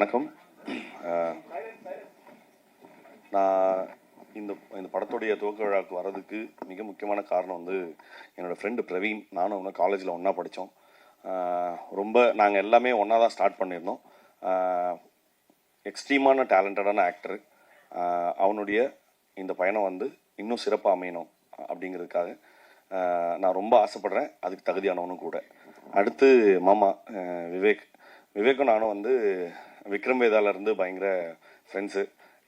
வணக்கம். நான் இந்த படத்துடைய துவக்க விழாவுக்கு வர்றதுக்கு மிக முக்கியமான காரணம் வந்து என்னோடய ஃப்ரெண்டு பிரவீன். நானும் அவனை காலேஜில் ஒன்றா படித்தோம். ரொம்ப நாங்கள் எல்லாமே ஒன்றா தான் ஸ்டார்ட் பண்ணியிருந்தோம். எக்ஸ்ட்ரீமான டேலண்டடான ஆக்டரு. அவனுடைய இந்த பயணம் வந்து இன்னும் சிறப்பாக அமையணும் அப்படிங்கிறதுக்காக நான் ரொம்ப ஆசைப்படுறேன். அதுக்கு தகுதியானவனும் கூட. அடுத்து மாமா விவேக்கும் நானும் வந்து விக்ரம் வேதாலேருந்து பயங்கர ஃப்ரெண்ட்ஸு.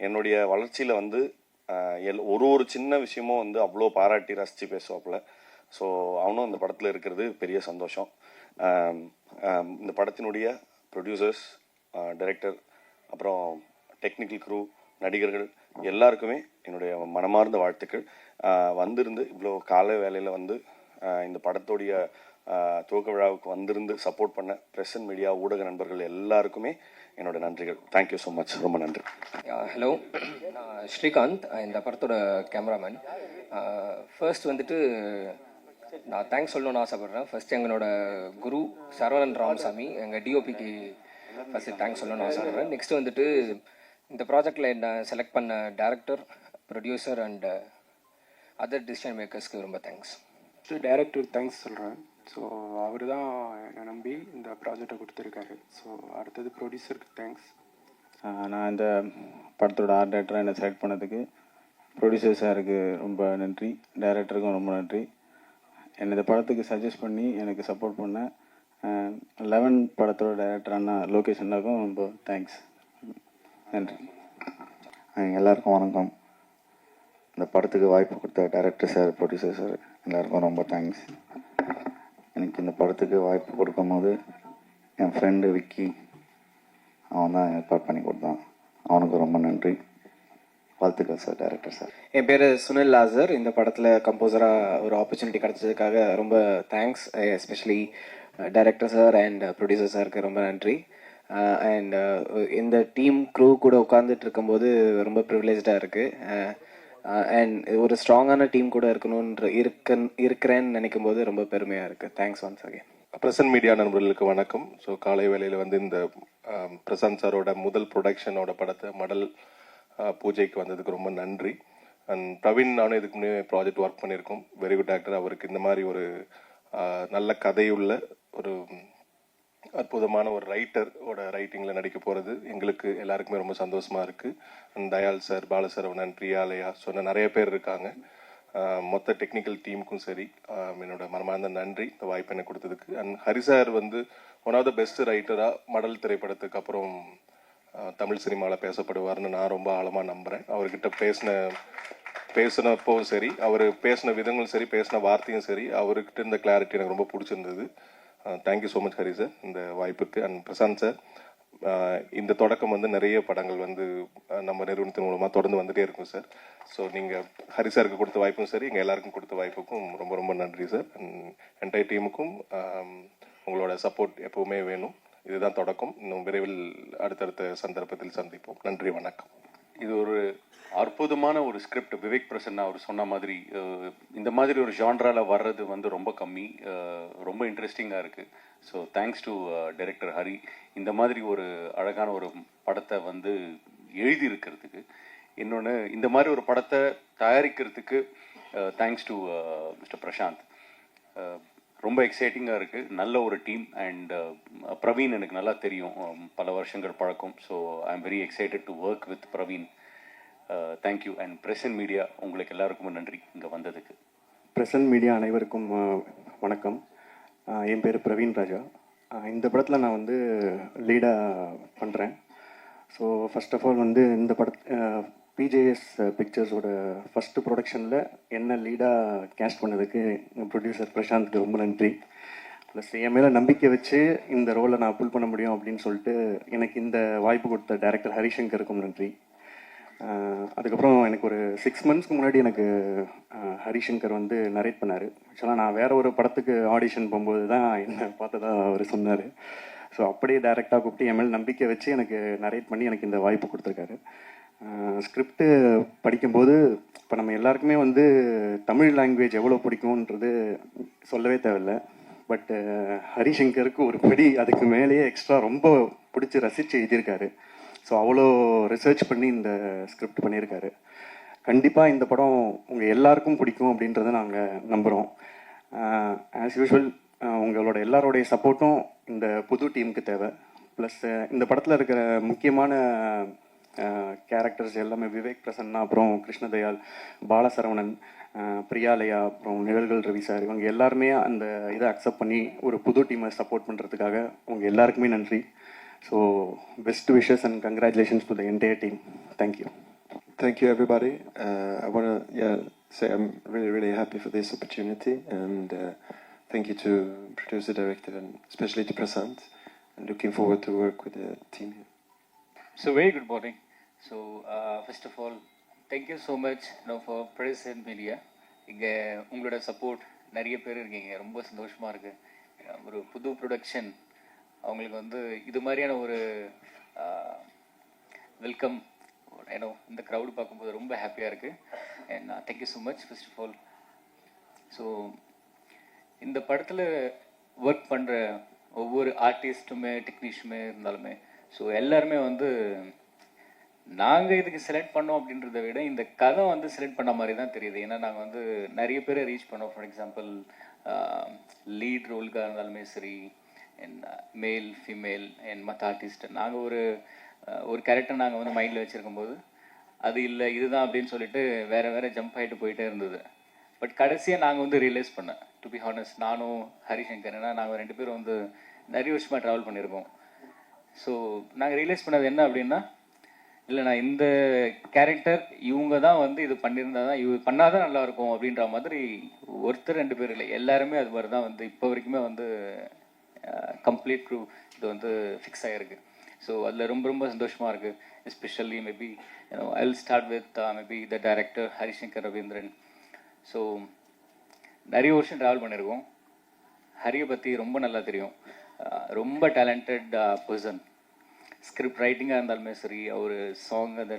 என்னுடைய வளர்ச்சியில் வந்து ஒரு சின்ன விஷயமும் வந்து அவ்வளோ பாராட்டி ரசித்து பேசுவாப்புல. ஸோ அவனும் இந்த படத்தில் இருக்கிறது பெரிய சந்தோஷம். இந்த படத்தினுடைய ப்ரொடியூசர்ஸ், டைரக்டர், அப்புறம் டெக்னிக்கல் க்ரூ, நடிகர்கள் எல்லாருக்குமே என்னுடைய மனமார்ந்த வாழ்த்துக்கள். வந்திருந்து இவ்வளோ காலை வேலையில் வந்து இந்த படத்துடைய துவக்க விழாவுக்கு வந்திருந்து சப்போர்ட் பண்ண ப்ரெஸ் அண்ட் மீடியா ஊடக நண்பர்கள் எல்லாருக்குமே என்னோட நன்றிகள். Thank you so much. ரொம்ப நன்றி. ஹலோ, நான் ஸ்ரீகாந்த், இந்த படத்தோட கேமராமேன். ஃபர்ஸ்ட் வந்துட்டு நான் தேங்க்ஸ் சொல்லணும்னு ஆசைப்பட்றேன். ஃபர்ஸ்ட் எங்களோட குரு சரவணன் ராமசாமி, எங்கள் டிஓபிக்கு ஃபர்ஸ்ட் தேங்க்ஸ் சொல்லணும்னு ஆசைப்பட்றேன். நெக்ஸ்ட் வந்துட்டு இந்த ப்ராஜெக்டில் என்ன செலக்ட் பண்ண director, producer and other decision மேக்கர்ஸ்க்கு ரொம்ப தேங்க்ஸ். டைரக்டர் தேங்க்ஸ் சொல்கிறேன். ஸோ அவர் தான் என்னை நம்பி இந்த ப்ராஜெக்டை கொடுத்துருக்காரு. ஸோ அடுத்தது ப்ரொடியூசருக்கு தேங்க்ஸ். நான் இந்த படத்தோட ஆர்ட் டைரக்டராக என்னை செலக்ட் பண்ணதுக்கு ப்ரொடியூசர் சாருக்கு ரொம்ப நன்றி, டைரக்டருக்கும் ரொம்ப நன்றி. என்னை இந்த படத்துக்கு சஜஸ்ட் பண்ணி எனக்கு சப்போர்ட் பண்ண 11 படத்தோட டைரக்டரான லோகேஷ் அண்ணாக்கும் ரொம்ப தேங்க்ஸ். நன்றி. எல்லாருக்கும் வணக்கம். இந்த படத்துக்கு வாய்ப்பு கொடுத்த டைரக்டர் சார், ப்ரொடியூசர் சார் எல்லாருக்கும் ரொம்ப தேங்க்ஸ். எனக்கு இந்த படத்துக்கு வாய்ப்பு கொடுக்கும் போது என் ஃப்ரெண்டு விக்கி, அவன் தான் ஏற்பாடு பண்ணி கொடுத்தான். அவனுக்கு ரொம்ப நன்றி. வாழ்த்துக்கள் சார், டைரக்டர் சார். என் பேர் சுனில் லாசர். இந்த படத்தில் கம்போசராக ஒரு ஆப்பர்ச்சுனிட்டி கிடச்சதுக்காக ரொம்ப thanks. Especially director sir and producer சாருக்கு ரொம்ப நன்றி. அண்ட் இந்த டீம் க்ரூ கூட உட்காந்துட்டு இருக்கும்போது ரொம்ப ப்ரிவிலேஜாக இருக்குது. அண்ட் ஒரு ஸ்ட்ராங்கான டீம் கூட இருக்கிறேன்னு நினைக்கும் போது ரொம்ப பெருமையாக இருக்குது. Thanks once again. Present media நண்பர்களுக்கு வணக்கம். ஸோ காலை வேளையில் வந்து இந்த பிரசாந்த் சாரோட முதல் ப்ரொடக்ஷனோட படத்தை மடல் பூஜைக்கு வந்ததுக்கு ரொம்ப நன்றி. அண்ட் பிரவீன், நானும் இதுக்கு முன்னே ப்ராஜெக்ட் ஒர்க் பண்ணியிருக்கோம். Very good actor. அவருக்கு இந்த மாதிரி ஒரு நல்ல கதையுள்ள ஒரு அற்புதமான ஒரு ரைட்டரோட ரைட்டிங்கில் நடிக்க போகிறது எங்களுக்கு எல்லாருக்குமே ரொம்ப சந்தோஷமாக இருக்குது. அண்ட் தயால் சார், பாலசரவணன், பிரியாலயா சொன்ன நிறைய பேர் இருக்காங்க. மொத்த டெக்னிக்கல் டீமுக்கும் சரி என்னோட மனமார்ந்த நன்றி இந்த வாய்ப்பு எனக்கு கொடுத்ததுக்கு. அண்ட் ஹரி சார் வந்து ஒன் ஆஃப் த பெஸ்ட் ரைட்டராக மடல் திரைப்படத்துக்கு அப்புறம் தமிழ் சினிமாவில் பேசப்படுவார்னு நான் ரொம்ப ஆழமாக நம்புகிறேன். அவர்கிட்ட பேசினப்போ சரி, அவர் பேசின விதங்களும் சரி, பேசின வார்த்தையும் சரி, அவர்கிட்ட இந்த கிளாரிட்டி எனக்கு ரொம்ப பிடிச்சிருந்தது. Thank you so much Hari sir இந்த வாய்ப்புக்கு. அண்ட் பிரசாந்த் சார், இந்த தொடக்கம் வந்து நிறைய படங்கள் வந்து நம்ம நிறுவனத்தின் மூலமாக தொடர்ந்து வந்துகிட்டே இருக்கும் சார். ஸோ நீங்கள் ஹரி சாருக்கு கொடுத்த வாய்ப்பும் சரி, எங்கள் எல்லாருக்கும் கொடுத்த வாய்ப்புக்கும் ரொம்ப ரொம்ப நன்றி சார். அண்ட் என்டையர் டீமுக்கும் உங்களோட சப்போர்ட் எப்போவுமே வேணும். இதுதான் தொடக்கம். இன்னும் விரைவில் அடுத்தடுத்த சந்தர்ப்பத்தில் சந்திப்போம். நன்றி, வணக்கம். இது ஒரு அற்புதமான ஒரு ஸ்கிரிப்ட். விவேக் பிரசன்னா அவர் சொன்ன மாதிரி இந்த மாதிரி ஒரு ஜான்ராவில் வர்றது வந்து ரொம்ப கம்மி, ரொம்ப இன்ட்ரெஸ்டிங்காக இருக்குது. So thanks to director Hari இந்த மாதிரி ஒரு அழகான ஒரு படத்தை வந்து எழுதியிருக்கிறதுக்கு. இன்னொன்று, இந்த மாதிரி ஒரு படத்தை தயாரிக்கிறதுக்கு தேங்க்ஸ் டு மிஸ்டர் பிரசாந்த். ரொம்ப எக்ஸைட்டிங்காக இருக்குது. நல்ல ஒரு டீம். அண்ட் பிரவீன் எனக்கு நல்லா தெரியும், பல வருஷங்கள் பழக்கம். So I am very excited to work with Praveen. Thank you. And present media உங்களுக்கு எல்லாருக்கும் நன்றி இங்கே வந்ததுக்கு. பிரசன்ட் மீடியா அனைவருக்கும் வணக்கம். என் பேர் பிரவீன் ராஜா. இந்த படத்தில் நான் வந்து லீடாக பண்ணுறேன். ஸோ ஃபர்ஸ்ட் ஆஃப் ஆல் வந்து இந்த பிஜேஎஸ் பிக்சர்ஸோட ஃபஸ்ட்டு ப்ரொடக்ஷனில் என்ன லீடாக கேஸ்ட் பண்ணதுக்கு எங்கள் ப்ரொடியூசர் பிரசாந்த்க்கு ரொம்ப நன்றி. ப்ளஸ் என் மேலே நம்பிக்கை வச்சு இந்த ரோலை நான் புல் பண்ண முடியும் அப்படின்னு சொல்லிட்டு எனக்கு இந்த வாய்ப்பு கொடுத்த டைரக்டர் ஹரிசங்கருக்கும் நன்றி. அதுக்கப்புறம் எனக்கு ஒரு 6 மந்த்ஸ்க்கு முன்னாடி எனக்கு ஹரிசங்கர் வந்து நரேட் பண்ணார். ஆக்சுவலாக நான் வேறு ஒரு படத்துக்கு ஆடிஷன் போகும்போது தான் என்னை பார்த்ததா அவர் சொன்னார். ஸோ அப்படியே டைரெக்டாக கூப்பிட்டு என் மேலே நம்பிக்கை வச்சு எனக்கு நரேட் பண்ணி எனக்கு இந்த வாய்ப்பு கொடுத்துருக்காரு. ஸ்கிரிப்டு படிக்கும்போது இப்போ நம்ம எல்லாருக்குமே வந்து தமிழ் லாங்குவேஜ் எவ்வளோ பிடிக்கும்ன்றது சொல்லவே தேவையில்லை. பட் ஹரிசங்கருக்கு ஒரு படி அதுக்கு மேலேயே எக்ஸ்ட்ரா ரொம்ப பிடிச்சி ரசித்து எழுதியிருக்காரு. ஸோ அவ்வளோ ரிசர்ச் பண்ணி இந்த ஸ்கிரிப்ட் பண்ணியிருக்காரு. கண்டிப்பாக இந்த படம் உங்கள் எல்லாருக்கும் பிடிக்கும் அப்படின்றத நாங்கள் நம்புகிறோம். ஆஸ் யூஷுவல் உங்களோட எல்லாரோடைய சப்போர்ட்டும் இந்த புது டீமுக்கு தேவை. ப்ளஸ் இந்த படத்தில் இருக்கிற முக்கியமான கேரக்டர்ஸ் எல்லாமே விவேக் பிரசன்னா, அப்புறம் கிருஷ்ணதயாள், பாலசரவணன், பிரியாலயா, அப்புறம் நிழல்கள் ரவி சார், இவங்க எல்லாருமே அந்த இதை அக்செப்ட் பண்ணி ஒரு புது டீமை சப்போர்ட் பண்ணுறதுக்காக உங்கள் எல்லாருக்குமே நன்றி. So best wishes and congratulations to the entire team. Thank you. Thank you, everybody. I want to say I'm really happy for this opportunity, and thank you to producer, director, and especially to Prasant. And looking forward to work with the team here. So very good morning. So first of all, thank you so much for press and media. இங்கே உங்களோட support நிறைய பேர் இருக்கீங்க, ரொம்ப சந்தோஷமாக இருக்குது. ஒரு புது ப்ரொடக்ஷன் அவங்களுக்கு வந்து இது மாதிரியான ஒரு வெல்கம் இந்த க்ரௌடு பார்க்கும்போது ரொம்ப ஹாப்பியாக இருக்குது. And thank you so much first of all. So இந்த படத்தில் ஒர்க் பண்ணுற ஒவ்வொரு ஆர்டிஸ்ட்டுமே டெக்னீஷியனுமே இருந்தாலுமே ஸோ எல்லாருமே வந்து நாங்கள் இதுக்கு செலக்ட் பண்ணோம் அப்படின்றத விட இந்த கதை வந்து செலக்ட் பண்ண மாதிரி தான் தெரியுது. ஏன்னா நாங்கள் வந்து நிறைய பேரை ரீச் பண்ணோம். ஃபார் எக்ஸாம்பிள் லீட் ரோலுக்காக இருந்தாலுமே சரி, அண்ட் மேல் ஃபீமேல் அண்ட் மற்ற ஆர்டிஸ்ட் நாங்கள் ஒரு கேரக்டர் நாங்கள் வந்து மைண்டில் வச்சுருக்கும்போது அது இல்லை இதுதான் அப்படின்னு சொல்லிட்டு வேறு ஜம்ப் ஆகிட்டு போயிட்டே இருந்தது. பட் கடைசியாக நாங்கள் வந்து ரியலைஸ் பண்ணேன், டு பி ஹானஸ்ட், நானும் ஹரிசங்கர், ஏன்னா நாங்கள் 2 பேரும் வந்து நிறைய வருஷமாக ட்ராவல் பண்ணியிருக்கோம். ஸோ நாங்கள் ரியலைஸ் பண்ணது என்ன அப்படின்னா, இல்லை நான் இந்த கேரக்டர் இவங்க தான் வந்து இது பண்ணியிருந்தா தான் இது பண்ணால் தான் நல்லாயிருக்கும் அப்படின்ற மாதிரி ஒருத்தர் 2 பேர் இல்லை, எல்லாருமே அது மாதிரி தான் வந்து இப்போ வரைக்குமே வந்து கம்ப்ளீட் க்ரூ இது வந்து ஃபிக்ஸ் ஆகிருக்கு. ஸோ அதில் ரொம்ப ரொம்ப சந்தோஷமாக இருக்குது. Especially maybe I will start with maybe the director Harishankar Ravindran. So நிறைய வருஷம் ட்ராவல் பண்ணியிருக்கோம். ஹரியை பற்றி ரொம்ப நல்லா தெரியும். ரொம்ப டேலண்டட் பர்சன். ஸ்கிரிப்ட் ரைட்டிங்காக இருந்தாலுமே சரி, அவர் சாங் அந்த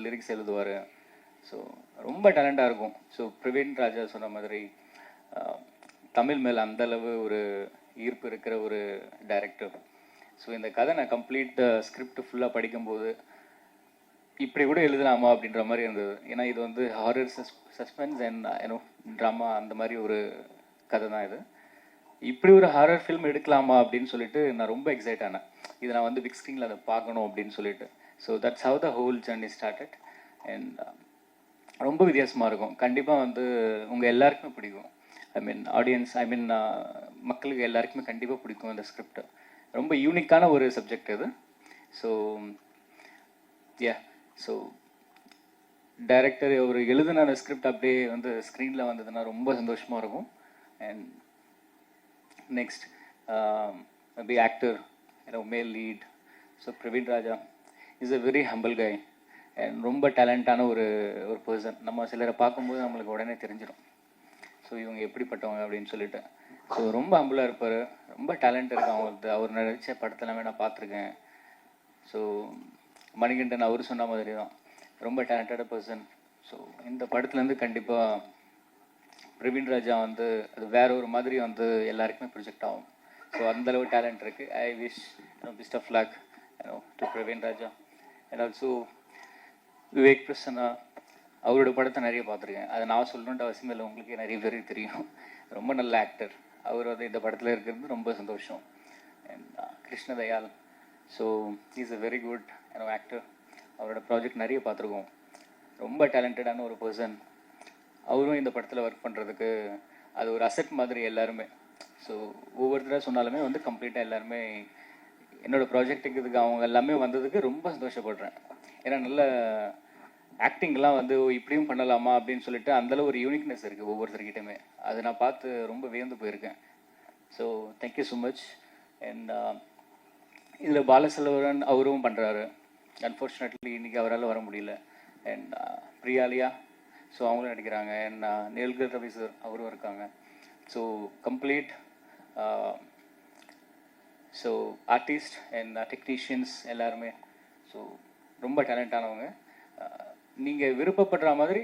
லிரிக்ஸ் எழுதுவார். ஸோ ரொம்ப டேலண்டாக இருக்கும். ஸோ பிரவீன் ராஜா சொன்ன மாதிரி தமிழ் மேலே அந்தளவு ஒரு ஈர்ப்பு இருக்கிற ஒரு டைரக்டர். ஸோ இந்த கதை நான் கம்ப்ளீட் ஸ்கிரிப்ட் ஃபுல்லாக படிக்கும்போது இப்படி கூட எழுதலாமா அப்படின்ற மாதிரி இருந்தது. ஏன்னா இது வந்து ஹாரர் சஸ்பென்ஸ் அண்ட் ட்ராமா அந்த மாதிரி ஒரு கதை தான் இது. இப்படி ஒரு ஹாரர் ஃபில்ம் எடுக்கலாமா அப்படின்னு சொல்லிட்டு நான் ரொம்ப எக்ஸைட் ஆனேன். இதை நான் வந்து பிக் ஸ்க்ரீனில் அதை பார்க்கணும் அப்படின்னு சொல்லிட்டு. So that's how the whole journey started. And ரொம்ப வித்தியாசமாக இருக்கும். கண்டிப்பாக வந்து உங்கள் எல்லாருக்குமே பிடிக்கும். ஆடியன்ஸ் மக்களுக்கு எல்லாருக்குமே கண்டிப்பாக பிடிக்கும் இந்த ஸ்கிரிப்ட். ரொம்ப யூனிக்கான ஒரு சப்ஜெக்ட் இது. ஸோ ஸோ டைரக்டர் ஒரு எழுதின அந்த ஸ்கிரிப்ட் அப்படியே வந்து ஸ்க்ரீனில் வந்ததுன்னா ரொம்ப சந்தோஷமாக இருக்கும். அண்ட் நெக்ஸ்ட் மேபி ஆக்டர் மேல் lead. So Praveen Raja is a very humble guy and ரொம்ப டேலண்டான ஒரு பர்சன். நம்ம சிலரை பார்க்கும்போது நம்மளுக்கு உடனே தெரிஞ்சிடும் ஸோ இவங்க எப்படிப்பட்டவங்க அப்படின்னு சொல்லிட்டு. ஸோ ரொம்ப ஹம்பிளாக இருப்பார், ரொம்ப டேலண்ட் இருக்கு அவங்களுக்கு. அவர் நடித்த படத்தெல்லாமே நான் பார்த்துருக்கேன். ஸோ மணிகண்டன் அவர் சொன்ன மாதிரி தான் ரொம்ப டேலண்டட் பர்சன். ஸோ இந்த படத்துலேருந்து கண்டிப்பாக பிரவீன் ராஜா வந்து அது வேற ஒரு மாதிரி வந்து எல்லாருக்குமே ப்ரொஜெக்ட் ஆகும். ஸோ அந்தளவு டேலண்ட் இருக்குது. I wish best of luck to Praveen Raja. And also Vivek Prasanna, அவரோட படத்தை நிறைய பார்த்துருக்கேன். அதை நான் சொல்லணுன்ற அவசியம் இல்லை, உங்களுக்கே நிறைய பேருக்கு தெரியும். ரொம்ப நல்ல ஆக்டர். அவர் வந்து இந்த படத்தில் இருக்கிறது ரொம்ப சந்தோஷம். And Krishnadayal, so is a very good actor. அவரோட ப்ராஜெக்ட் நிறைய பார்த்துருக்கோம். ரொம்ப டேலண்டடான ஒரு பர்சன். அவரும் இந்த படத்தில் ஒர்க் பண்ணுறதுக்கு அது ஒரு அசெட் மாதிரி எல்லாருமே. ஸோ ஒவ்வொருத்தராக சொன்னாலுமே வந்து கம்ப்ளீட்டாக எல்லாருமே என்னோடய ப்ராஜெக்ட்டுக்கு இதுக்கு அவங்க எல்லாமே வந்ததுக்கு ரொம்ப சந்தோஷப்படுறேன். ஏன்னா நல்ல ஆக்டிங்லாம் வந்து இப்படியும் பண்ணலாமா அப்படின்னு சொல்லிட்டு அந்தளவு ஒரு யூனிக்னஸ் இருக்குது ஒவ்வொருத்தர்கிட்டையுமே. அதை நான் பார்த்து ரொம்ப வியந்து போயிருக்கேன். So thank you so much. And இதில் பாலசெல்வரன் அவரும் பண்ணுறாரு. அன்ஃபார்ச்சுனேட்லி இன்றைக்கி அவரால் வர முடியல. அண்ட் பிரியாலியா, ஸோ அவங்களும் நடிக்கிறாங்க. அண்ட் நிழல்கள் ரவி சார் அவரும் இருக்காங்க. So complete so artist and technicians எல்லாருமே ஸோ ரொம்ப டேலண்டானவங்க. நீங்கள் விருப்பப்படுற மாதிரி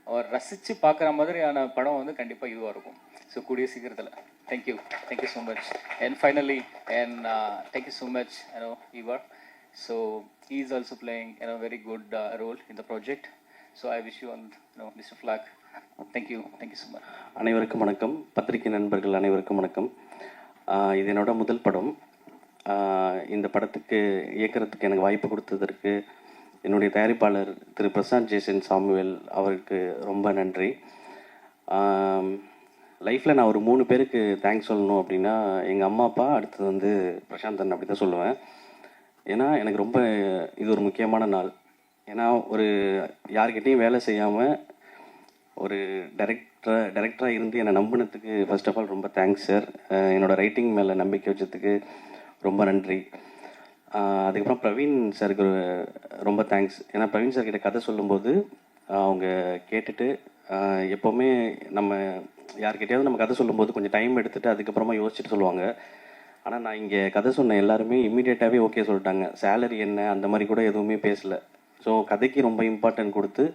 அவர் ரசித்து பார்க்குற மாதிரியான படம் வந்து கண்டிப்பாக இதுவாக இருக்கும். ஸோ கூடிய சீக்கிரத்தில் thank you so much. And finally, and thank you so much, Ivar. So he's also playing very good role in the project. So I wish you on Mr. Flack. Thank you so much. அனைவருக்கும் வணக்கம். பத்திரிகை நண்பர்கள் அனைவருக்கும் வணக்கம். இது என்னோட முதல் படம். இந்த படத்துக்கு இயக்கிறதுக்கு எனக்கு வாய்ப்பு கொடுத்ததற்கு என்னுடைய தயாரிப்பாளர் திரு பிரசாந்த் ஜேசன் சாமுவேல் அவருக்கு ரொம்ப நன்றி. லைஃப்பில் நான் ஒரு 3 பேருக்கு தேங்க்ஸ் சொல்லணும் அப்படின்னா எங்கள் அம்மா அப்பா, அடுத்தது வந்து பிரசாந்தன், அப்படி தான் சொல்லுவேன். ஏன்னா எனக்கு ரொம்ப இது ஒரு முக்கியமான நாள். ஏன்னா ஒரு யார்கிட்டையும் வேலை செய்யாமல் ஒரு டைரக்டராக இருந்து என்னை நம்பினதுக்கு ஃபர்ஸ்ட் ஆஃப் ஆல் ரொம்ப தேங்க்ஸ் சார். என்னோடய ரைட்டிங் மேலே நம்பிக்கை வச்சதுக்கு ரொம்ப நன்றி. அதுக்கப்புறம் பிரவீன் சாருக்கு ரொம்ப தேங்க்ஸ். ஏன்னா பிரவீன் சார்கிட்ட கதை சொல்லும்போது அவங்க கேட்டுட்டு எப்போவுமே நம்ம யார்கிட்டையாவது நம்ம கதை சொல்லும்போது கொஞ்சம் டைம் எடுத்துகிட்டு அதுக்கப்புறமா யோசிச்சுட்டு சொல்லுவாங்க. ஆனால் நான் இங்கே கதை சொன்ன எல்லாருமே இம்மீடியட்டாகவே ஓகே சொல்லிட்டாங்க. சேலரி என்ன அந்த மாதிரி கூட எதுவுமே பேசலை. ஸோ கதைக்கு ரொம்ப இம்பார்ட்டன்ட் கொடுத்து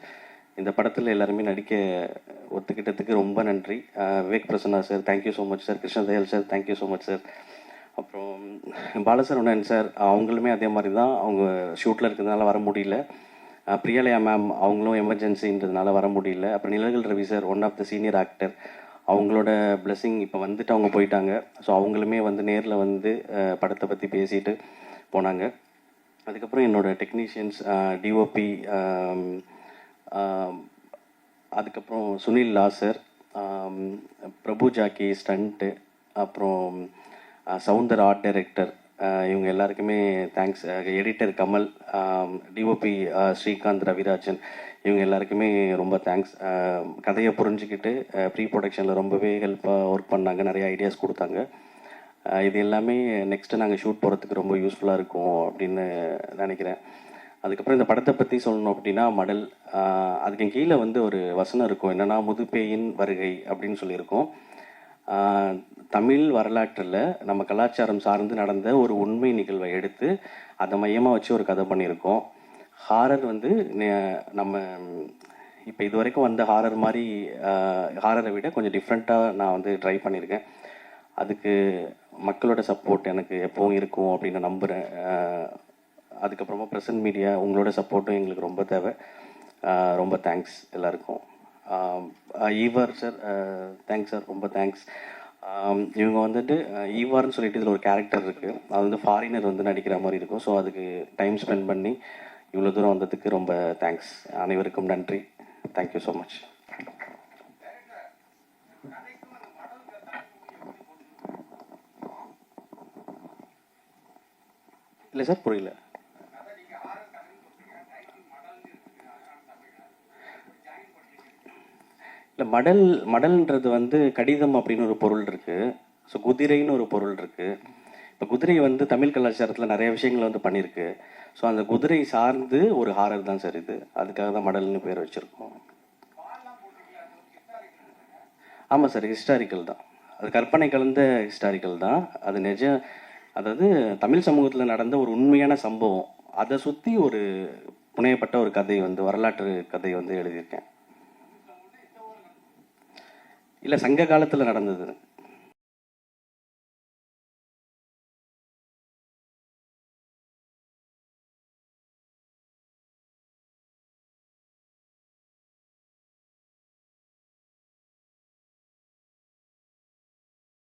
இந்த படத்தில் எல்லாருமே நடிக்க ஒத்துக்கிட்டதுக்கு ரொம்ப நன்றி. Vivek Prasanna sir thank you so much sir. Krishnadayal sir thank you so much sir. அப்புறம் பாலசரவணன் சார் அவங்களுமே அதே மாதிரி தான். அவங்க ஷூட்டில் இருக்கிறதுனால வர முடியல. பிரியாலயா மேம் அவங்களும் எமர்ஜென்சின்றதுனால வர முடியல. அப்புறம் Nizhalgal Ravi sir, one of the senior actor, அவங்களோட பிளெஸிங் இப்போ வந்துட்டு அவங்க போயிட்டாங்க. ஸோ அவங்களுமே வந்து நேரில் வந்து படத்தை பற்றி பேசிட்டு போனாங்க. அதுக்கப்புறம் என்னோடய டெக்னீஷியன்ஸ், டிஓபி, அதுக்கப்புறம் சுனில் லாசர், பிரபு ஜாக்கி ஸ்டண்ட்டு, அப்புறம் சவுந்தர் ஆர்ட் டைரக்டர், இவங்க எல்லாருக்குமே thanks. Editor Kamal, DOP Srikanth Ravirajan, இவங்க எல்லாருக்குமே ரொம்ப தேங்க்ஸ். கதையை புரிஞ்சுக்கிட்டு ப்ரீ ப்ரொடக்ஷனில் ரொம்பவே ஹெல்ப்பாக ஒர்க் பண்ணாங்க, நிறைய ஐடியாஸ் கொடுத்தாங்க. இது எல்லாமே நெக்ஸ்ட்டு நாங்கள் ஷூட் போகிறதுக்கு ரொம்ப யூஸ்ஃபுல்லாக இருக்கும் அப்படின்னு நினைக்கிறேன். அதுக்கப்புறம் இந்த படத்தை பற்றி சொல்லணும் அப்படின்னா மடல், அதுக்கு கீழே வந்து ஒரு வசனம் இருக்கும், என்னென்னா முதுப்பேயின் வருகை அப்படின்னு சொல்லியிருக்கோம். தமிழ் வரலாற்றில் நம்ம கலாச்சாரம் சார்ந்து நடந்த ஒரு உண்மை நிகழ்வை எடுத்து அதை மையமாக வச்சு ஒரு கதை பண்ணியிருக்கோம். ஹாரர் வந்து நம்ம இப்போ இது வரைக்கும் வந்த ஹாரர் மாதிரி ஹாரரை விட கொஞ்சம் டிஃப்ரெண்ட்டாக நான் வந்து ட்ரை பண்ணியிருக்கேன். அதுக்கு மக்களோட சப்போர்ட் எனக்கு எப்போவும் இருக்கும் அப்படின்னு நம்புகிறேன். அதுக்கப்புறமா ப்ரெசன்ட் மீடியா உங்களோட சப்போர்ட்டும் எங்களுக்கு ரொம்ப தேவை. ரொம்ப தேங்க்ஸ் எல்லாருக்கும். ஈவார் சார் தேங்க்ஸ் சார், ரொம்ப தேங்க்ஸ். இவங்க வந்துட்டு ஈவார்னு சொல்லிட்டு இதில் ஒரு கேரக்டர் இருக்குது, அது வந்து ஃபாரினர் வந்து நடிக்கிற மாதிரி இருக்கும். ஸோ அதுக்கு டைம் ஸ்பெண்ட் பண்ணி இவ்வளோ தூரம் வந்ததுக்கு ரொம்ப தேங்க்ஸ். அனைவருக்கும் நன்றி. Thank you so much. இல்லை சார், புரியல. இல்லை, மடல்ன்றது வந்து கடிதம் அப்படின்னு ஒரு பொருள் இருக்குது. ஸோ குதிரைன்னு ஒரு பொருள் இருக்குது. இப்போ குதிரை வந்து தமிழ் கலாச்சாரத்தில் நிறைய விஷயங்கள் வந்து பண்ணியிருக்கு. ஸோ அந்த குதிரை சார்ந்து ஒரு ஹாரர் தான் சார் இது. அதுக்காக தான் மடல்னு பேர் வச்சுருக்கோம். ஆமாம் சார், ஹிஸ்டாரிக்கல் தான். அது கற்பனை கலந்த ஹிஸ்டாரிக்கல் தான். அது அதாவது தமிழ் சமூகத்தில் நடந்த ஒரு உண்மையான சம்பவம், அதை சுற்றி ஒரு புனையப்பட்ட ஒரு கதை வந்து வரலாற்று கதை வந்து எழுதியிருக்கேன். இல்லை, சங்க காலத்தில் நடந்தது.